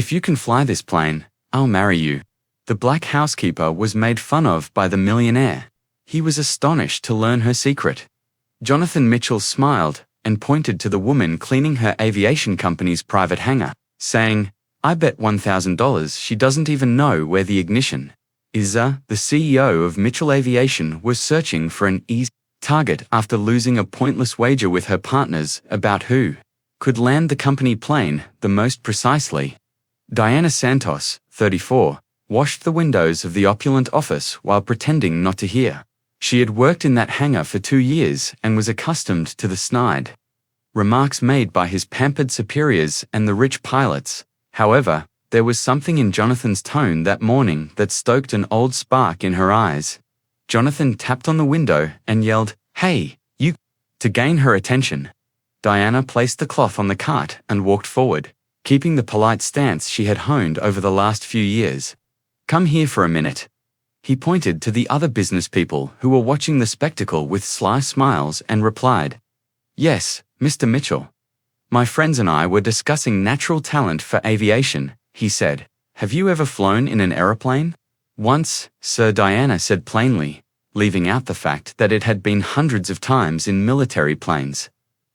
"If you can fly this plane, I'll marry you." The black housekeeper was made fun of by the millionaire. He was astonished to learn her secret. Jonathan Mitchell smiled and pointed to the woman cleaning her aviation company's private hangar, saying, "I bet $1,000 she doesn't even know where the ignition is." The CEO of Mitchell Aviation was searching for an easy target after losing a pointless wager with her partners about who could land the company plane the most precisely. Diana Santos, 34, washed the windows of the opulent office while pretending not to hear. She had worked in that hangar for 2 years and was accustomed to the snide remarks made by his pampered superiors and the rich pilots. However, there was something in Jonathan's tone that morning that stoked an old spark in her eyes. Jonathan tapped on the window and yelled, "Hey, you!" to gain her attention. Diana placed the cloth on the cart and walked forward, keeping the polite stance she had honed over the last few years. "Come here for a minute." He pointed to the other business people who were watching the spectacle with sly smiles and replied, "Yes, Mr. Mitchell. My friends and I were discussing natural talent for aviation," he said. "Have you ever flown in an aeroplane?" "Once, sir," Diana said plainly, leaving out the fact that it had been hundreds of times in military planes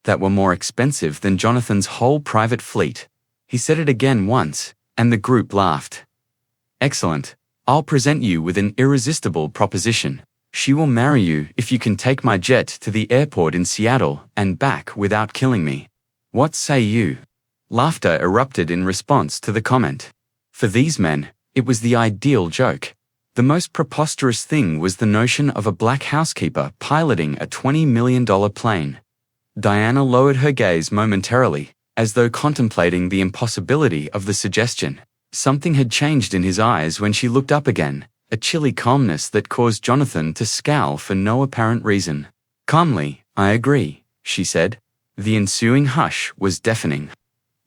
that were more expensive than Jonathan's whole private fleet. He said it again once, and the group laughed. "Excellent. I'll present you with an irresistible proposition. She will marry you if you can take my jet to the airport in Seattle and back without killing me. What say you?" Laughter erupted in response to the comment. For these men, it was the ideal joke. The most preposterous thing was the notion of a black housekeeper piloting a $20 million plane. Diana lowered her gaze momentarily, as though contemplating the impossibility of the suggestion. Something had changed in his eyes when she looked up again, a chilly calmness that caused Jonathan to scowl for no apparent reason. Calmly, "I agree," she said. The ensuing hush was deafening.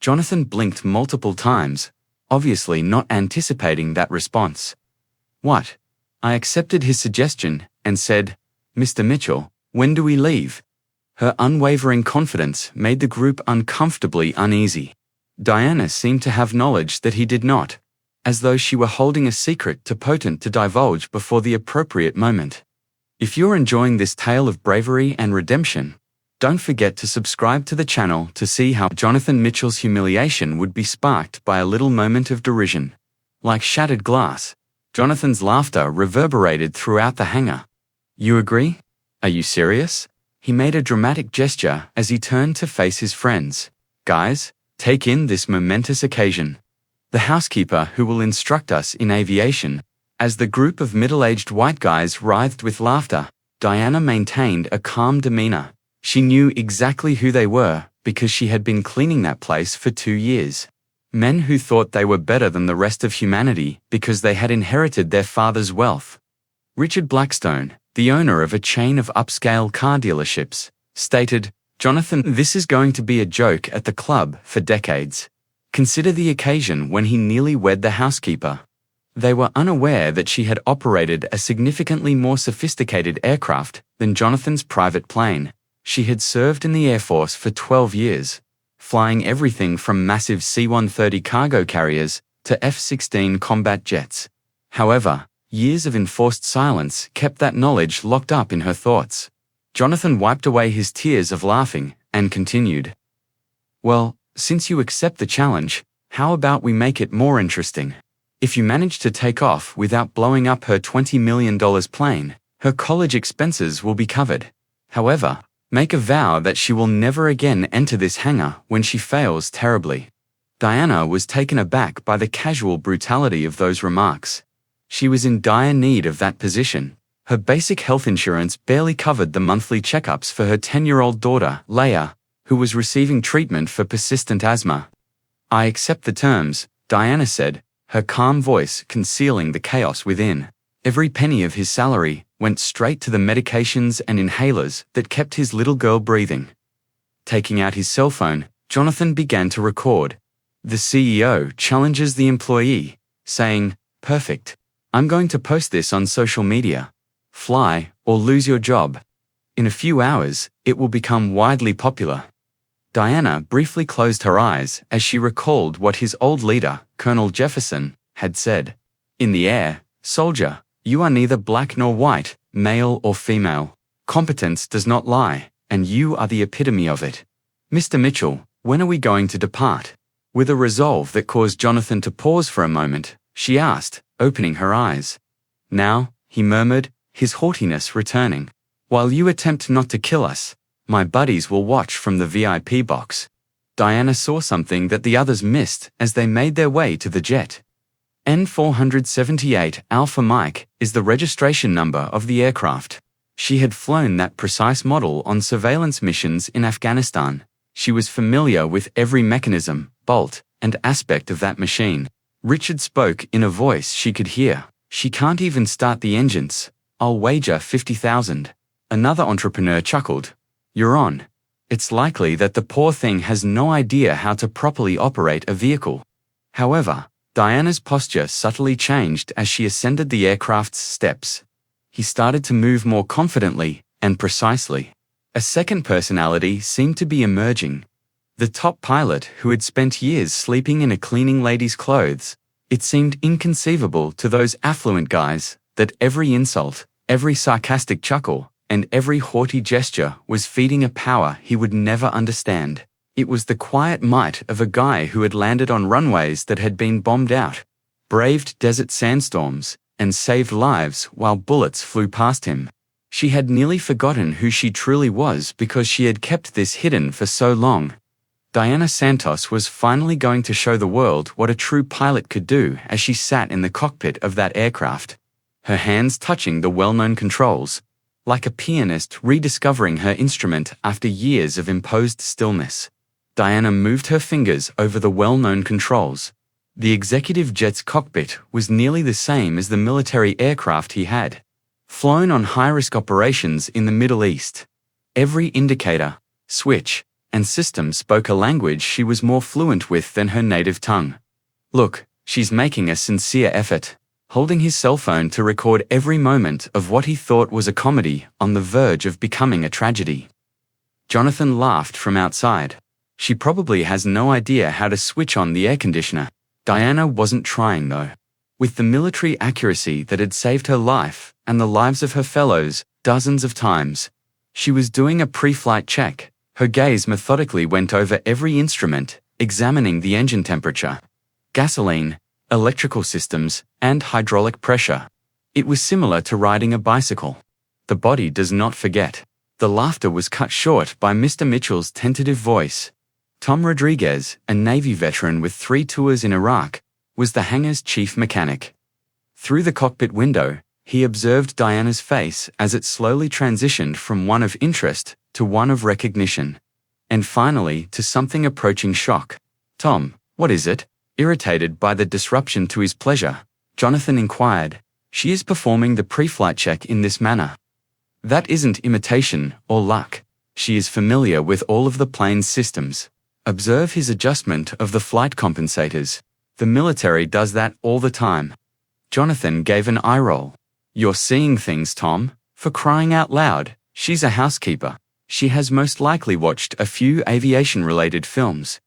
Jonathan blinked multiple times, obviously not anticipating that response. "What?" I accepted his suggestion and said, "Mr. Mitchell, when do we leave?" Her unwavering confidence made the group uncomfortably uneasy. Diana seemed to have knowledge that he did not, as though she were holding a secret too potent to divulge before the appropriate moment. If you're enjoying this tale of bravery and redemption, don't forget to subscribe to the channel to see how Jonathan Mitchell's humiliation would be sparked by a little moment of derision. Like shattered glass, Jonathan's laughter reverberated throughout the hangar. "You agree? Are you serious?" He made a dramatic gesture as he turned to face his friends. "Guys, take in this momentous occasion. The housekeeper who will instruct us in aviation." As the group of middle-aged white guys writhed with laughter, Diana maintained a calm demeanor. She knew exactly who they were because she had been cleaning that place for 2 years. Men who thought they were better than the rest of humanity because they had inherited their father's wealth. Richard Blackstone, the owner of a chain of upscale car dealerships, stated, "Jonathan, this is going to be a joke at the club for decades. Consider the occasion when he nearly wed the housekeeper." They were unaware that she had operated a significantly more sophisticated aircraft than Jonathan's private plane. She had served in the Air Force for 12 years, flying everything from massive C-130 cargo carriers to F-16 combat jets. However, years of enforced silence kept that knowledge locked up in her thoughts. Jonathan wiped away his tears of laughing and continued, "Well, since you accept the challenge, how about we make it more interesting? If you manage to take off without blowing up her $20 million plane, her college expenses will be covered. However, make a vow that she will never again enter this hangar when she fails terribly." Diana was taken aback by the casual brutality of those remarks. She was in dire need of that position. Her basic health insurance barely covered the monthly checkups for her 10-year-old daughter, Leia, who was receiving treatment for persistent asthma. "I accept the terms," Diana said, her calm voice concealing the chaos within. Every penny of his salary went straight to the medications and inhalers that kept his little girl breathing. Taking out his cell phone, Jonathan began to record. The CEO challenges the employee, saying, "Perfect. I'm going to post this on social media. Fly or lose your job. In a few hours, it will become widely popular." Diana briefly closed her eyes as she recalled what his old leader, Colonel Jefferson, had said. In the air, soldier, you are neither black nor white, male or female. Competence does not lie, and you are the epitome of it. Mr. Mitchell, when are we going to depart? With a resolve that caused Jonathan to pause for a moment, she asked, opening her eyes. Now, he murmured, his haughtiness returning. While you attempt not to kill us, my buddies will watch from the VIP box. Diana saw something that the others missed as they made their way to the jet. N478 Alpha Mike is the registration number of the aircraft. She had flown that precise model on surveillance missions in Afghanistan. She was familiar with every mechanism, bolt, and aspect of that machine. Richard spoke in a voice she could hear. She can't even start the engines. I'll wager 50,000. Another entrepreneur chuckled. You're on. It's likely that the poor thing has no idea how to properly operate a vehicle. However, Diana's posture subtly changed as she ascended the aircraft's steps. He started to move more confidently and precisely. A second personality seemed to be emerging. The top pilot who had spent years sleeping in a cleaning lady's clothes. It seemed inconceivable to those affluent guys that every insult, every sarcastic chuckle, and every haughty gesture was feeding a power he would never understand. It was the quiet might of a guy who had landed on runways that had been bombed out, braved desert sandstorms, and saved lives while bullets flew past him. She had nearly forgotten who she truly was because she had kept this hidden for so long. Diana Santos was finally going to show the world what a true pilot could do as she sat in the cockpit of that aircraft, her hands touching the well-known controls, like a pianist rediscovering her instrument after years of imposed stillness. Diana moved her fingers over the well-known controls. The executive jet's cockpit was nearly the same as the military aircraft he had flown on high-risk operations in the Middle East. Every indicator, switch, and system spoke a language she was more fluent with than her native tongue. Look, she's making a sincere effort, holding his cell phone to record every moment of what he thought was a comedy on the verge of becoming a tragedy. Jonathan laughed from outside. She probably has no idea how to switch on the air conditioner. Diana wasn't trying though. With the military accuracy that had saved her life and the lives of her fellows dozens of times, she was doing a pre-flight check. Her gaze methodically went over every instrument, examining the engine temperature, gasoline, electrical systems, and hydraulic pressure. It was similar to riding a bicycle. The body does not forget. The laughter was cut short by Mr. Mitchell's tentative voice. Tom Rodriguez, a Navy veteran with 3 tours in Iraq, was the hangar's chief mechanic. Through the cockpit window, he observed Diana's face as it slowly transitioned from one of interest to one of recognition, and finally to something approaching shock. Tom, what is it? Irritated by the disruption to his pleasure, Jonathan inquired. She is performing the pre-flight check in this manner. That isn't imitation or luck. She is familiar with all of the plane's systems. Observe his adjustment of the flight compensators. The military does that all the time. Jonathan gave an eye roll. You're seeing things, Tom. For crying out loud, she's a housekeeper. She has most likely watched a few aviation-related films.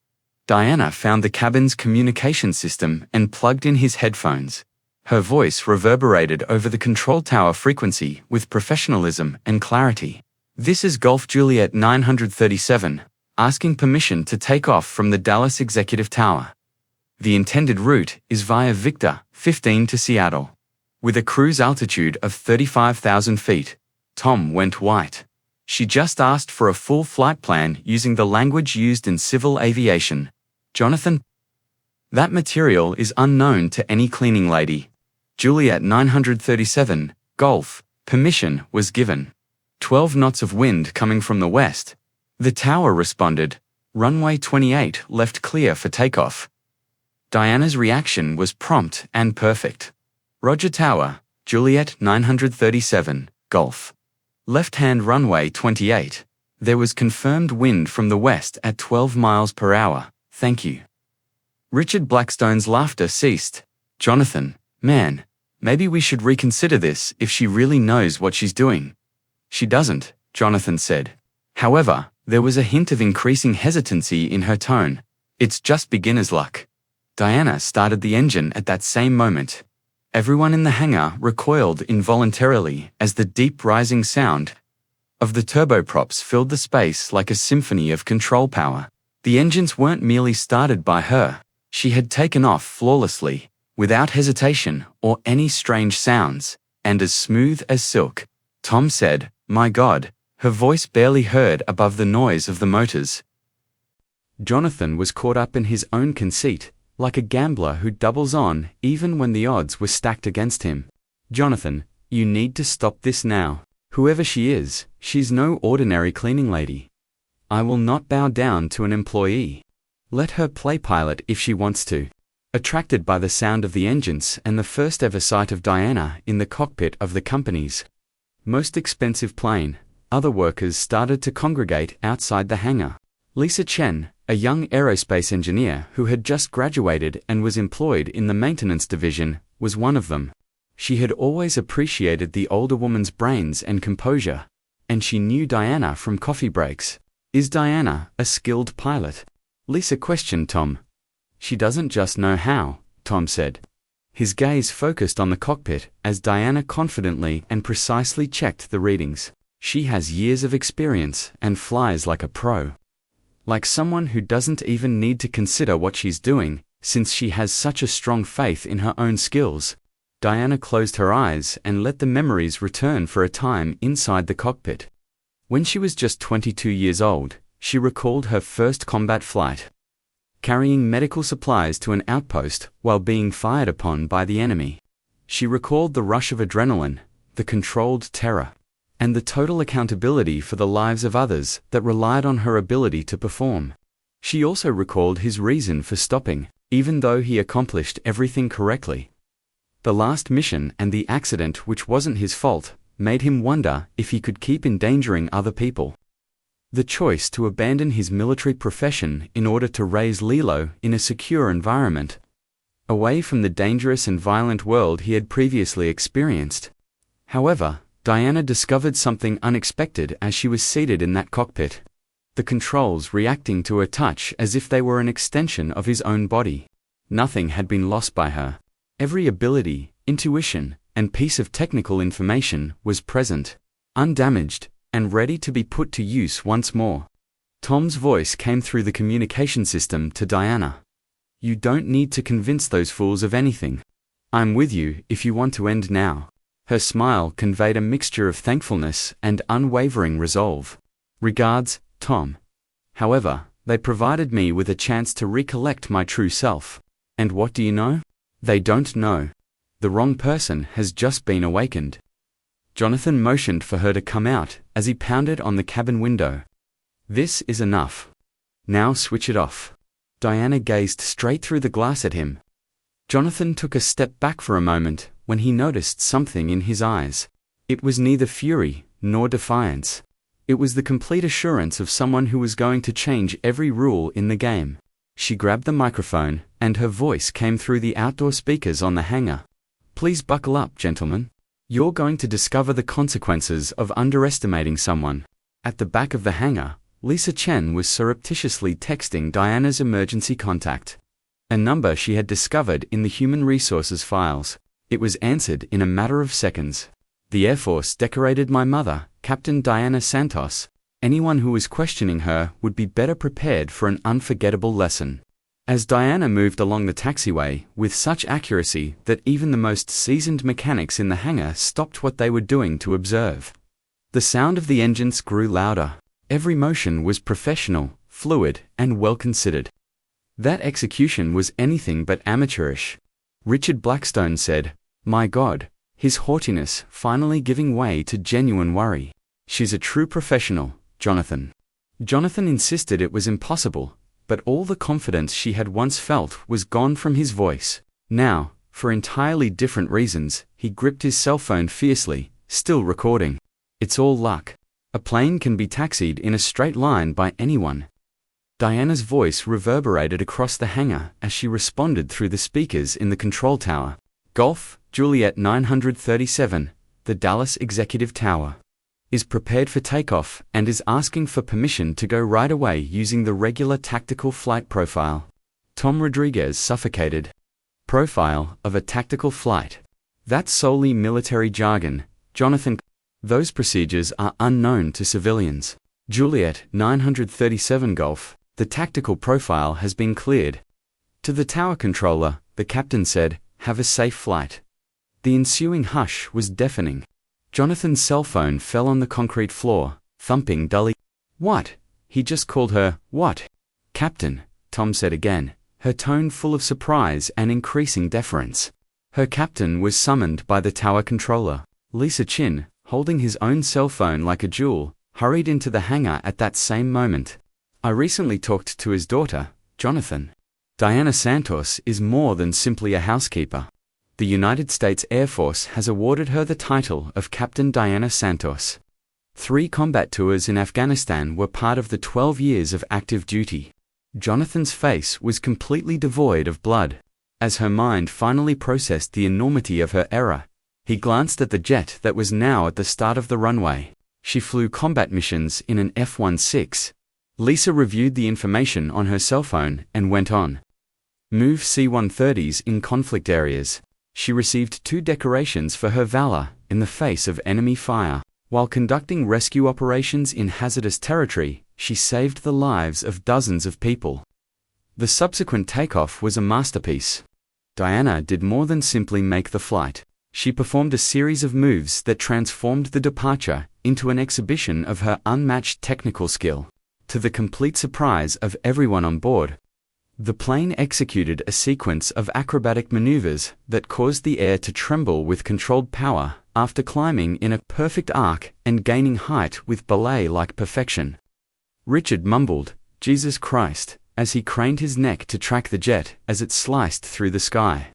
Diana found the cabin's communication system and plugged in his headphones. Her voice reverberated over the control tower frequency with professionalism and clarity. This is Golf Juliet 937, asking permission to take off from the Dallas Executive Tower. The intended route is via Victor 15 to Seattle. With a cruise altitude of 35,000 feet, Tom went white. She just asked for a full flight plan using the language used in civil aviation. Jonathan? That material is unknown to any cleaning lady. Juliet 937, Golf, permission was given. 12 knots of wind coming from the west. The tower responded. Runway 28 left clear for takeoff. Diana's reaction was prompt and perfect. Roger Tower, Juliet 937, Golf. Left-hand runway 28. There was confirmed wind from the west at 12 miles per hour. Thank you. Richard Blackstone's laughter ceased. Jonathan, man, maybe we should reconsider this if she really knows what she's doing. She doesn't, Jonathan said. However, There was a hint of increasing hesitancy in her tone. It's just beginner's luck. Diana started the engine at that same moment. Everyone in the hangar recoiled involuntarily as the deep rising sound of the turboprops filled the space like a symphony of control power. The engines weren't merely started by her. She had taken off flawlessly, without hesitation or any strange sounds, and as smooth as silk. Tom said, "My God," her voice barely heard above the noise of the motors. Jonathan was caught up in his own conceit, like a gambler who doubles on even when the odds were stacked against him. "Jonathan, you need to stop this now. Whoever she is, she's no ordinary cleaning lady. I will not bow down to an employee. Let her play pilot if she wants to." Attracted by the sound of the engines and the first ever sight of Diana in the cockpit of the company's most expensive plane, other workers started to congregate outside the hangar. Lisa Chen, a young aerospace engineer who had just graduated and was employed in the maintenance division, was one of them. She had always appreciated the older woman's brains and composure, and she knew Diana from coffee breaks. "Is Diana a skilled pilot?" Lisa questioned Tom. "She doesn't just know how," Tom said. His gaze focused on the cockpit as Diana confidently and precisely checked the readings. "She has years of experience and flies like a pro. Like someone who doesn't even need to consider what she's doing, since she has such a strong faith in her own skills." Diana closed her eyes and let the memories return for a time inside the cockpit. When she was just 22 years old, she recalled her first combat flight, carrying medical supplies to an outpost while being fired upon by the enemy. She recalled the rush of adrenaline, the controlled terror, and the total accountability for the lives of others that relied on her ability to perform. She also recalled his reason for stopping, even though he accomplished everything correctly. The last mission and the accident, which wasn't his fault, made him wonder if he could keep endangering other people. The choice to abandon his military profession in order to raise Lilo in a secure environment, away from the dangerous and violent world he had previously experienced. However, Diana discovered something unexpected as she was seated in that cockpit. The controls reacting to her touch as if they were an extension of his own body. Nothing had been lost by her. Every ability, intuition, and piece of technical information was present, undamaged, and ready to be put to use once more. Tom's voice came through the communication system to Diana. "You don't need to convince those fools of anything. I'm with you if you want to end now." Her smile conveyed a mixture of thankfulness and unwavering resolve. "Regards, Tom." However, they provided me with a chance to recollect my true self. And what do you know? They don't know. The wrong person has just been awakened. Jonathan motioned for her to come out as he pounded on the cabin window. "This is enough. Now switch it off." Diana gazed straight through the glass at him. Jonathan took a step back for a moment when he noticed something in his eyes. It was neither fury nor defiance. It was the complete assurance of someone who was going to change every rule in the game. She grabbed the microphone, and her voice came through the outdoor speakers on the hangar. "Please buckle up, gentlemen. You're going to discover the consequences of underestimating someone." At the back of the hangar, Lisa Chen was surreptitiously texting Diana's emergency contact, a number she had discovered in the human resources files. It was answered in a matter of seconds. "The Air Force decorated my mother, Captain Diana Santos. Anyone who was questioning her would be better prepared for an unforgettable lesson." As Diana moved along the taxiway with such accuracy that even the most seasoned mechanics in the hangar stopped what they were doing to observe. The sound of the engines grew louder. Every motion was professional, fluid, and well considered. That execution was anything but amateurish. Richard Blackstone said, "My God," his haughtiness finally giving way to genuine worry. "She's a true professional, Jonathan." Jonathan insisted it was impossible, but all the confidence she had once felt was gone from his voice. Now, for entirely different reasons, he gripped his cell phone fiercely, still recording. "It's all luck. A plane can be taxied in a straight line by anyone." Diana's voice reverberated across the hangar as she responded through the speakers in the control tower. "Golf, Juliet 937, the Dallas Executive Tower. is prepared for takeoff and is asking for permission to go right away using the regular tactical flight profile. Tom Rodriguez suffocated. Profile of a tactical flight. That's solely military jargon, Jonathan. Those procedures are unknown to civilians. Juliet 937 Golf, the tactical profile has been cleared. To the tower controller, the captain said, "Have a safe flight." The ensuing hush was deafening. Jonathan's cell phone fell on the concrete floor, thumping dully. "What?" He just called her, "What?" "Captain," Tom said again, her tone full of surprise and increasing deference. Her captain was summoned by the tower controller. Lisa Chin, holding his own cell phone like a jewel, hurried into the hangar at that same moment. "I recently talked to his daughter, Jonathan. Diana Santos is more than simply a housekeeper. The United States Air Force has awarded her the title of Captain Diana Santos. 3 combat tours in Afghanistan were part of the 12 years of active duty." Jonathan's face was completely devoid of blood. As her mind finally processed the enormity of her error, he glanced at the jet that was now at the start of the runway. She flew combat missions in an F-16. Lisa reviewed the information on her cell phone and went on. Move C-130s in conflict areas. She received 2 decorations for her valor in the face of enemy fire. While conducting rescue operations in hazardous territory, she saved the lives of dozens of people. The subsequent takeoff was a masterpiece. Diana did more than simply make the flight. She performed a series of moves that transformed the departure into an exhibition of her unmatched technical skill. To the complete surprise of everyone on board, the plane executed a sequence of acrobatic maneuvers that caused the air to tremble with controlled power after climbing in a perfect arc and gaining height with ballet-like perfection. Richard mumbled, "Jesus Christ," as he craned his neck to track the jet as it sliced through the sky.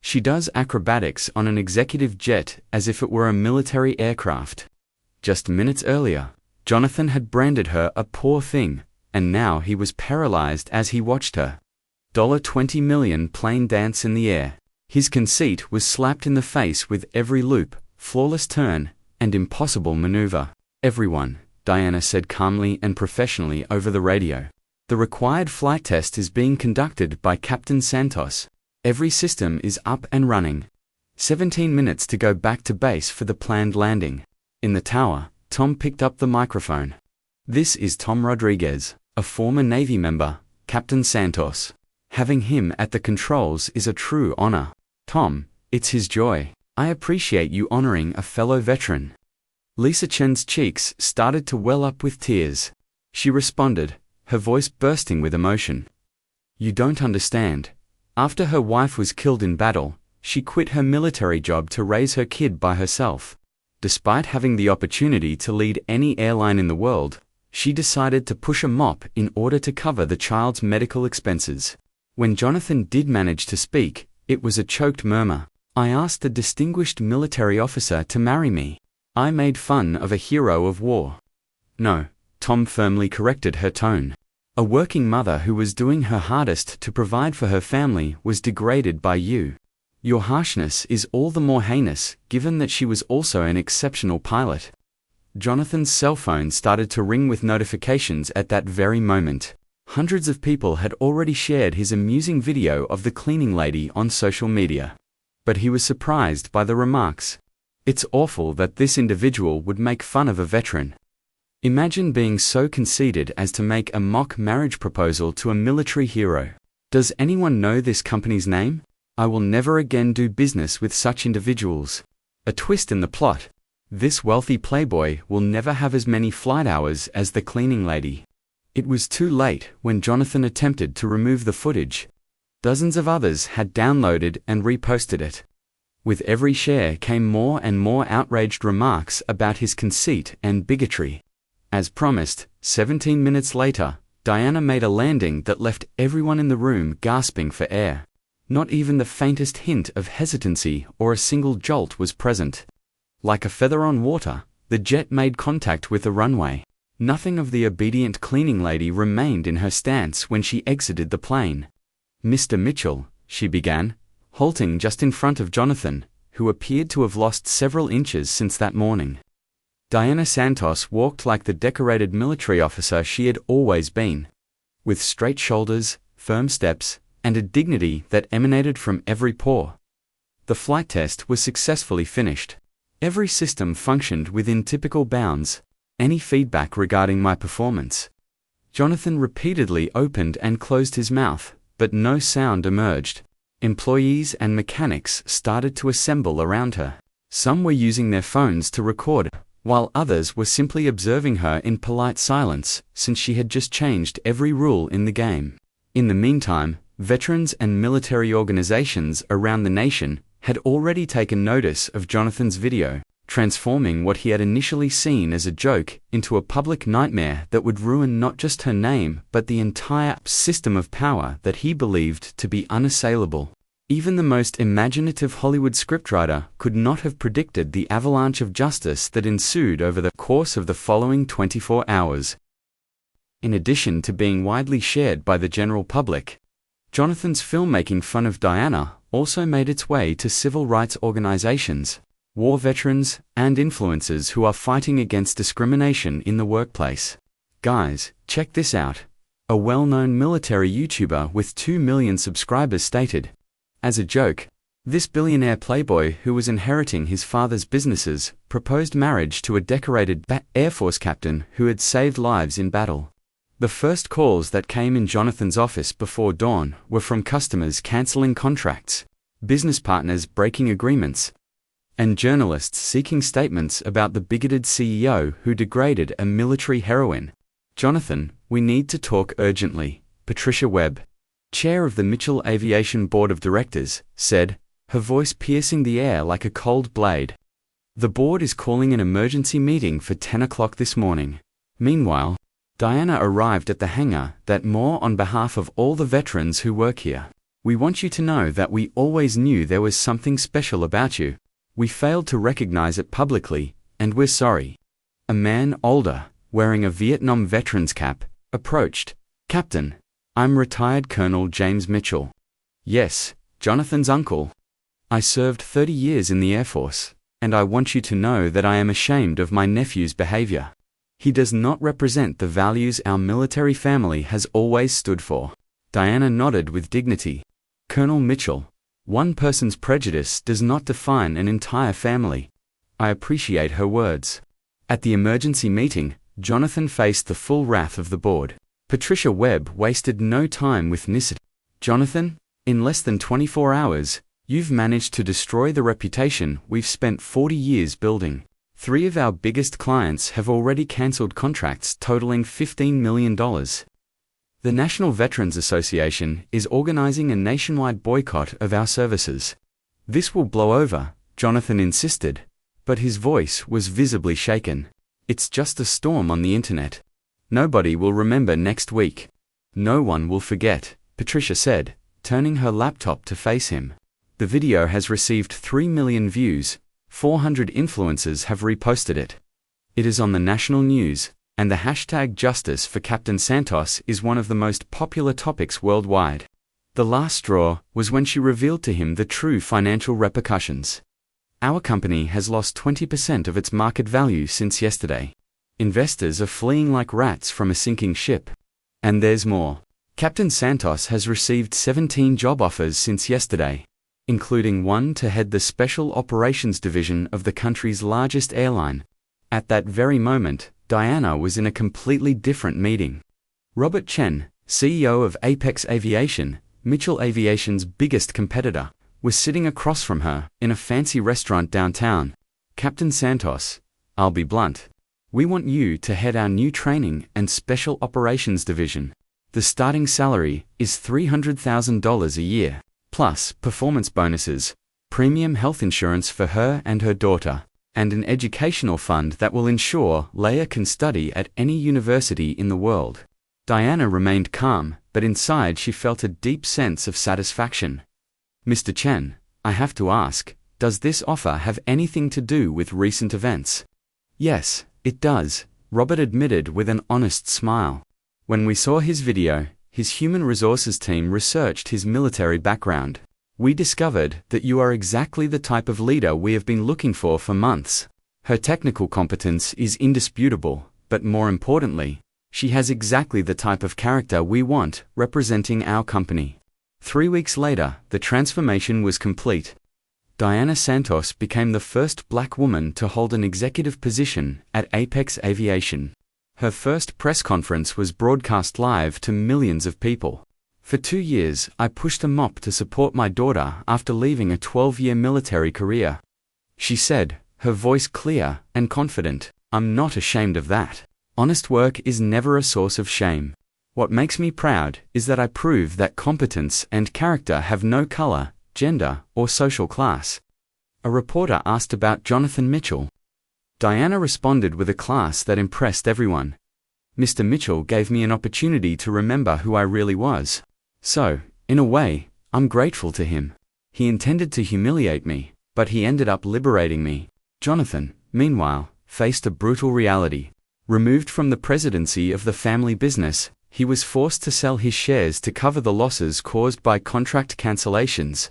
She does acrobatics on an executive jet as if it were a military aircraft. Just minutes earlier, Jonathan had branded her a poor thing, and now he was paralyzed as he watched her. $20 million plane dance in the air. His conceit was slapped in the face with every loop, flawless turn, and impossible maneuver. "Everyone," Diana said calmly and professionally over the radio. "The required flight test is being conducted by Captain Santos. Every system is up and running. 17 minutes to go back to base for the planned landing." In the tower, Tom picked up the microphone. "This is Tom Rodriguez, a former Navy member, Captain Santos. Having him at the controls is a true honor. Tom, it's his joy. I appreciate you honoring a fellow veteran." Lisa Chen's cheeks started to well up with tears. She responded, her voice bursting with emotion. "You don't understand. After her wife was killed in battle, she quit her military job to raise her kid by herself. Despite having the opportunity to lead any airline in the world, she decided to push a mop in order to cover the child's medical expenses." When Jonathan did manage to speak, it was a choked murmur. "I asked a distinguished military officer to marry me. I made fun of a hero of war." "No," Tom firmly corrected her tone. "A working mother who was doing her hardest to provide for her family was degraded by you. Your harshness is all the more heinous, given that she was also an exceptional pilot." Jonathan's cell phone started to ring with notifications at that very moment. Hundreds of people had already shared his amusing video of the cleaning lady on social media. But he was surprised by the remarks. "It's awful that this individual would make fun of a veteran. Imagine being so conceited as to make a mock marriage proposal to a military hero. Does anyone know this company's name? I will never again do business with such individuals." A twist in the plot. This wealthy playboy will never have as many flight hours as the cleaning lady. It was too late when Jonathan attempted to remove the footage. Dozens of others had downloaded and reposted it. With every share came more and more outraged remarks about his conceit and bigotry. As promised, 17 minutes later, Diana made a landing that left everyone in the room gasping for air. Not even the faintest hint of hesitancy or a single jolt was present. Like a feather on water, the jet made contact with the runway. Nothing of the obedient cleaning lady remained in her stance when she exited the plane. "Mr. Mitchell," she began, halting just in front of Jonathan, who appeared to have lost several inches since that morning. Diana Santos walked like the decorated military officer she had always been, with straight shoulders, firm steps, and a dignity that emanated from every pore. The flight test was successfully finished. Every system functioned within typical bounds. Any feedback regarding my performance? Jonathan repeatedly opened and closed his mouth, but no sound emerged. Employees and mechanics started to assemble around her. Some were using their phones to record, while others were simply observing her in polite silence, since she had just changed every rule in the game. In the meantime, veterans and military organizations around the nation had already taken notice of Jonathan's video, transforming what he had initially seen as a joke into a public nightmare that would ruin not just her name but the entire system of power that he believed to be unassailable. Even the most imaginative Hollywood scriptwriter could not have predicted the avalanche of justice that ensued over the course of the following 24 hours. In addition to being widely shared by the general public, Jonathan's film making fun of Diana also made its way to civil rights organizations, war veterans, and influencers who are fighting against discrimination in the workplace. Guys, check this out. A well-known military YouTuber with 2 million subscribers stated, as a joke, this billionaire playboy who was inheriting his father's businesses proposed marriage to a decorated Air Force captain who had saved lives in battle. The first calls that came in Jonathan's office before dawn were from customers canceling contracts, business partners breaking agreements, and journalists seeking statements about the bigoted CEO who degraded a military heroine. Jonathan, we need to talk urgently, Patricia Webb, chair of the Mitchell Aviation Board of Directors, said, her voice piercing the air like a cold blade. The board is calling an emergency meeting for 10 o'clock this morning. Meanwhile, Diana arrived at the hangar that more on behalf of all the veterans who work here. We want you to know that we always knew there was something special about you. We failed to recognize it publicly, and we're sorry. A man older, wearing a Vietnam veteran's cap, approached. Captain, I'm retired Colonel James Mitchell. Yes, Jonathan's uncle. I served 30 years in the Air Force, and I want you to know that I am ashamed of my nephew's behavior. He does not represent the values our military family has always stood for. Diana nodded with dignity. Colonel Mitchell, one person's prejudice does not define an entire family. I appreciate her words. At the emergency meeting, Jonathan faced the full wrath of the board. Patricia Webb wasted no time with NIST. Jonathan, in less than 24 hours, you've managed to destroy the reputation we've spent 40 years building. 3 of our biggest clients have already cancelled contracts totaling $15 million. The National Veterans Association is organizing a nationwide boycott of our services. This will blow over, Jonathan insisted, but his voice was visibly shaken. It's just a storm on the internet. Nobody will remember next week. No one will forget, Patricia said, turning her laptop to face him. The video has received 3 million views. 400 influencers have reposted it. It is on the national news, and the hashtag Justice for Captain Santos is one of the most popular topics worldwide. The last straw was when she revealed to him the true financial repercussions. Our company has lost 20% of its market value since yesterday. Investors are fleeing like rats from a sinking ship. And there's more. Captain Santos has received 17 job offers since yesterday, including one to head the Special Operations Division of the country's largest airline. At that very moment, Diana was in a completely different meeting. Robert Chen, CEO of Apex Aviation, Mitchell Aviation's biggest competitor, was sitting across from her in a fancy restaurant downtown. Captain Santos, I'll be blunt. We want you to head our new training and special operations division. The starting salary is $300,000 a year, plus performance bonuses, premium health insurance for her and her daughter, and an educational fund that will ensure Leia can study at any university in the world. Diana remained calm, but inside she felt a deep sense of satisfaction. Mr. Chen, I have to ask, does this offer have anything to do with recent events? Yes, it does, Robert admitted with an honest smile. When we saw his video, his human resources team researched his military background. We discovered that you are exactly the type of leader we have been looking for months. Her technical competence is indisputable, but more importantly, she has exactly the type of character we want representing our company. 3 weeks later, the transformation was complete. Diana Santos became the first black woman to hold an executive position at Apex Aviation. Her first press conference was broadcast live to millions of people. For 2 years, I pushed a mop to support my daughter after leaving a 12-year military career. She said, her voice clear and confident, "I'm not ashamed of that. Honest work is never a source of shame. What makes me proud is that I prove that competence and character have no color, gender, or social class." A reporter asked about Jonathan Mitchell. Diana responded with a class that impressed everyone. "Mr. Mitchell gave me an opportunity to remember who I really was. So, in a way, I'm grateful to him. He intended to humiliate me, but he ended up liberating me." Jonathan, meanwhile, faced a brutal reality. Removed from the presidency of the family business, he was forced to sell his shares to cover the losses caused by contract cancellations.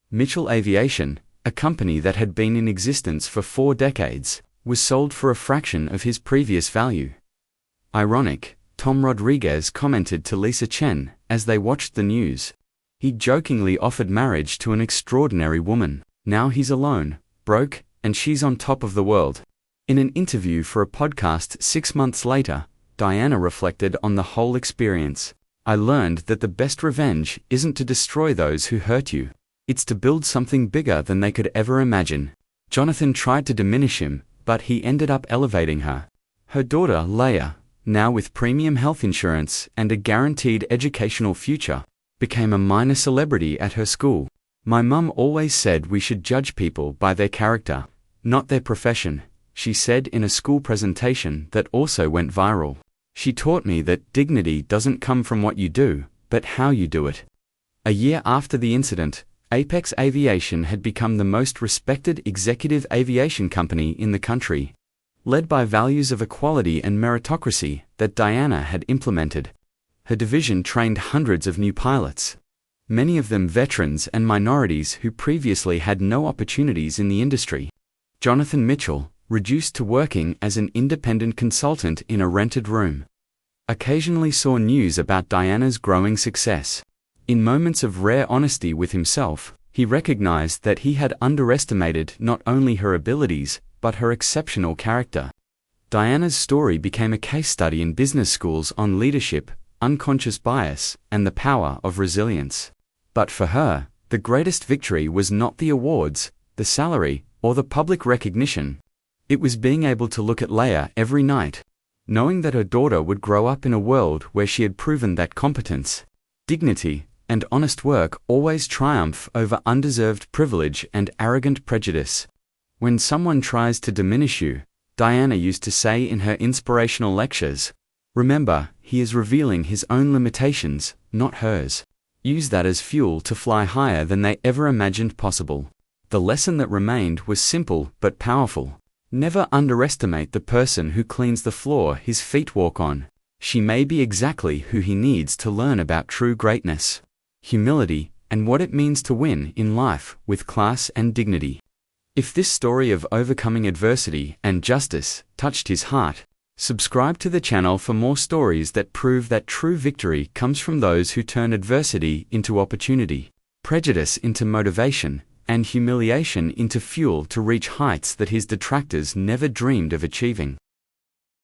Mitchell Aviation, a company that had been in existence for 4 decades, was sold for a fraction of his previous value. Ironic, Tom Rodriguez commented to Lisa Chen as they watched the news. He jokingly offered marriage to an extraordinary woman. Now he's alone, broke, and she's on top of the world. In an interview for a podcast 6 months later, Diana reflected on the whole experience. "I learned that the best revenge isn't to destroy those who hurt you. It's to build something bigger than they could ever imagine." Jonathan tried to diminish him, but he ended up elevating her. Her daughter, Leia, now with premium health insurance and a guaranteed educational future, became a minor celebrity at her school. "My mum always said we should judge people by their character, not their profession," she said in a school presentation that also went viral. "She taught me that dignity doesn't come from what you do, but how you do it." A year after the incident, Apex Aviation had become the most respected executive aviation company in the country. Led by values of equality and meritocracy that Diana had implemented, her division trained hundreds of new pilots, many of them veterans and minorities who previously had no opportunities in the industry. Jonathan Mitchell, reduced to working as an independent consultant in a rented room, occasionally saw news about Diana's growing success. In moments of rare honesty with himself, he recognized that he had underestimated not only her abilities, but her exceptional character. Diana's story became a case study in business schools on leadership, unconscious bias, and the power of resilience. But for her, the greatest victory was not the awards, the salary, or the public recognition. It was being able to look at Leia every night, knowing that her daughter would grow up in a world where she had proven that competence, dignity, and honest work always triumph over undeserved privilege and arrogant prejudice. "When someone tries to diminish you," Diana used to say in her inspirational lectures, "remember, he is revealing his own limitations, not hers. Use that as fuel to fly higher than they ever imagined possible." The lesson that remained was simple but powerful. Never underestimate the person who cleans the floor his feet walk on. She may be exactly who he needs to learn about true greatness, humility, and what it means to win in life with class and dignity. If this story of overcoming adversity and justice touched his heart, subscribe to the channel for more stories that prove that true victory comes from those who turn adversity into opportunity, prejudice into motivation, and humiliation into fuel to reach heights that his detractors never dreamed of achieving.